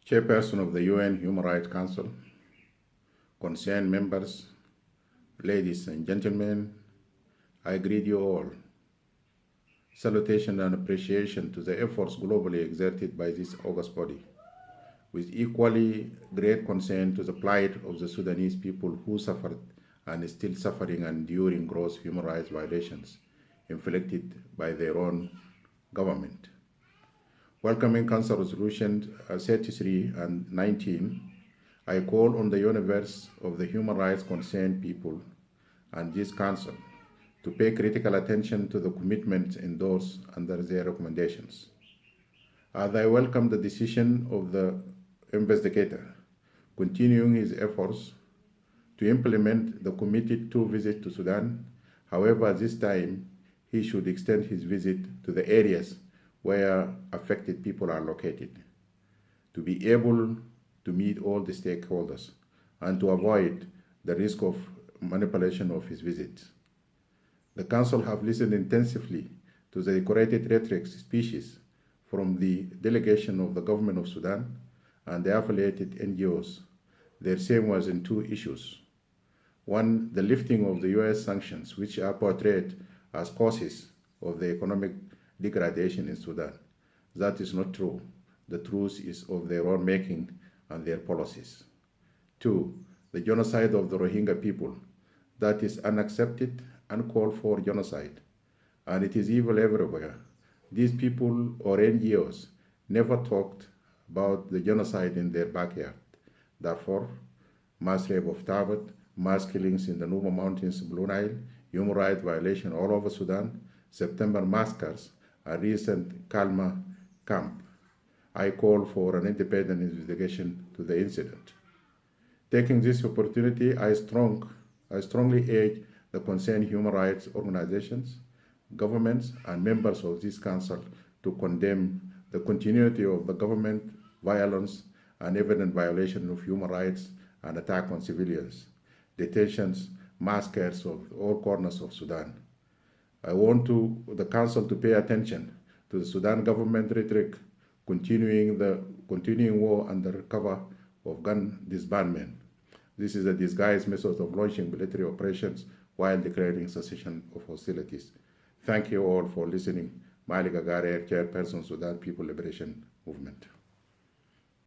Chairperson of the UN Human Rights Council, concerned members, ladies and gentlemen, I greet you all. Salutation and appreciation to the efforts globally exerted by this august body, with equally great concern to the plight of the Sudanese people who suffered and is still suffering and enduring gross human rights violations inflicted by their own government. Welcoming Council Resolutions 33 and 19, I call on the universe of the human rights concerned people and this Council to pay critical attention to the commitments endorsed under their recommendations. As I welcome the decision of the investigator continuing his efforts to implement the committed 2 visits to Sudan, however, this time he should extend his visit to the areas where affected people are located, to be able to meet all the stakeholders and to avoid the risk of manipulation of his visits. The Council have listened intensively to the decorated rhetoric speeches from the delegation of the government of Sudan and the affiliated NGOs. Their same was in 2 issues. One, the lifting of the US sanctions, which are portrayed as causes of the economic degradation in Sudan. That is not true. The truth is of their own making and their policies. 2, the genocide of the Rohingya people. That is unaccepted, uncalled for genocide, and it is evil everywhere. These people or NGOs never talked about the genocide in their backyard. Therefore, mass rape of Tarbet, mass killings in the Nuba Mountains, Blue Nile, human rights violation all over Sudan, September massacres, a recent Kalma camp. I call for an independent investigation to the incident. Taking this opportunity, I strongly urge the concerned human rights organizations, governments, and members of this council to condemn the continuity of the government violence and evident violation of human rights and attack on civilians, detentions, massacres of all corners of Sudan. I want the Council to pay attention to the Sudan government rhetoric continuing war under cover of gun disbandment. This is a disguised method of launching military operations while declaring cessation of hostilities. Thank you all for listening. Malik, Chairperson, Sudan People Liberation Movement.